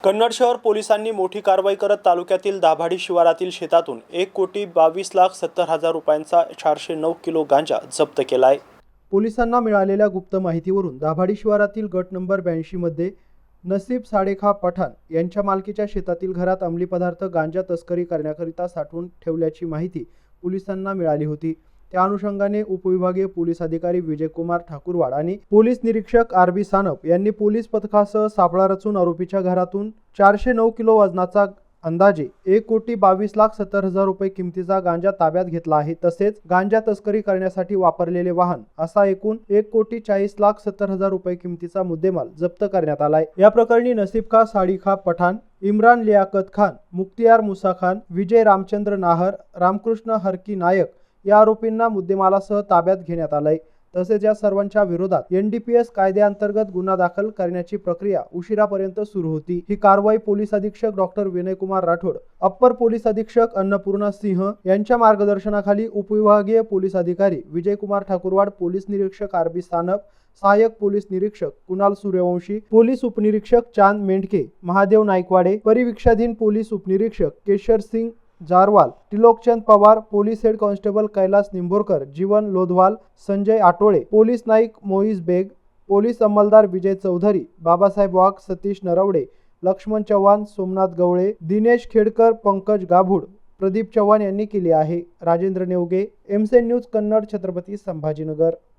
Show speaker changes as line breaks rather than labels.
कन्नड शहर पोलिसांनी मोठी कारवाई करत तालुक्यातील दाभाडी शिवारातील शेतातून 1,22,70,000 रुपयांचा 409 किलो गांजा जप्त केला आहे। पोलिसांना मिळालेल्या गुप्त माहितीवरून दाभाडी शिवारातील गट नंबर 82 मध्ये नसीब साडेखा पठाण यांच्या मालकीच्या शेतातील घरात अंमली पदार्थ गांजा तस्करी करण्याकरिता साठवून ठेवल्याची माहिती पोलिसांना मिळाली होती। त्या अनुषंगाने उपविभागीय पोलीस अधिकारी विजयकुमार ठाकूरवाड आणि पोलीस निरीक्षक आर.बी. सानप यांनी पोलीस पथकासह सापळा रचून आरोपीच्या घरातून 409 किलो वजनाचा अंदाजे 1,22,70,000 रुपये किमतीचा गांजा ताब्यात घेतला आहे। तसेच गांजा तस्करी करण्यासाठी वापरलेले वाहन असा एकूण 1,40,70,000 रुपये किमतीचा मुद्देमाल जप्त करण्यात आलाय। या प्रकरणी नसीब खा साडीखा पठाण, इम्रान लियाकत खान, मुख्तियार मुसा खान, विजय रामचंद्र नाहर, रामकृष्ण हरकी नायक या आरोपींना मुद्देमालासह ताब्यात घेण्यात आलंय। तसेच या सर्वांच्या विरोधात NDPS कायद्याअंतर्गत गुन्हा दाखल करण्याची प्रक्रिया उशिरापर्यंत सुरू होती। ही कारवाई पोलीस अधीक्षक doctor Vinaykumar Rathod, upper police अधीक्षक अन्नपूर्णा सिंह यांच्या मार्गदर्शनाखाली उपविभागीय पोलीस अधिकारी विजयकुमार ठाकूरवाड, पोलीस निरीक्षक आर.बी. सानप, सहाय्यक पोलीस निरीक्षक कुणाल सूर्यवंशी, पोलीस उपनिरीक्षक चांद मेंढके, महादेव नाईकवाडे, परिवीक्षाधीन पोलीस उपनिरीक्षक Keshar Singh Jarwal, Trilokchand Pawar, police head constable Kailas Nimborkar, Jeevan Lodhwal, Sanjay Atole, police नाईक मोईज बेग, पोलीस अंमलदार विजय चौधरी, बाबासाहेब वाघ, सतीश नरवडे, लक्ष्मण चव्हाण, सोमनाथ गवळे, दिनेश खेडकर, पंकज गाभूड, प्रदीप चव्हाण यांनी केली आहे। राजेंद्र नेवगे, एमसेन न्यूज कन्नड, छत्रपती संभाजीनगर।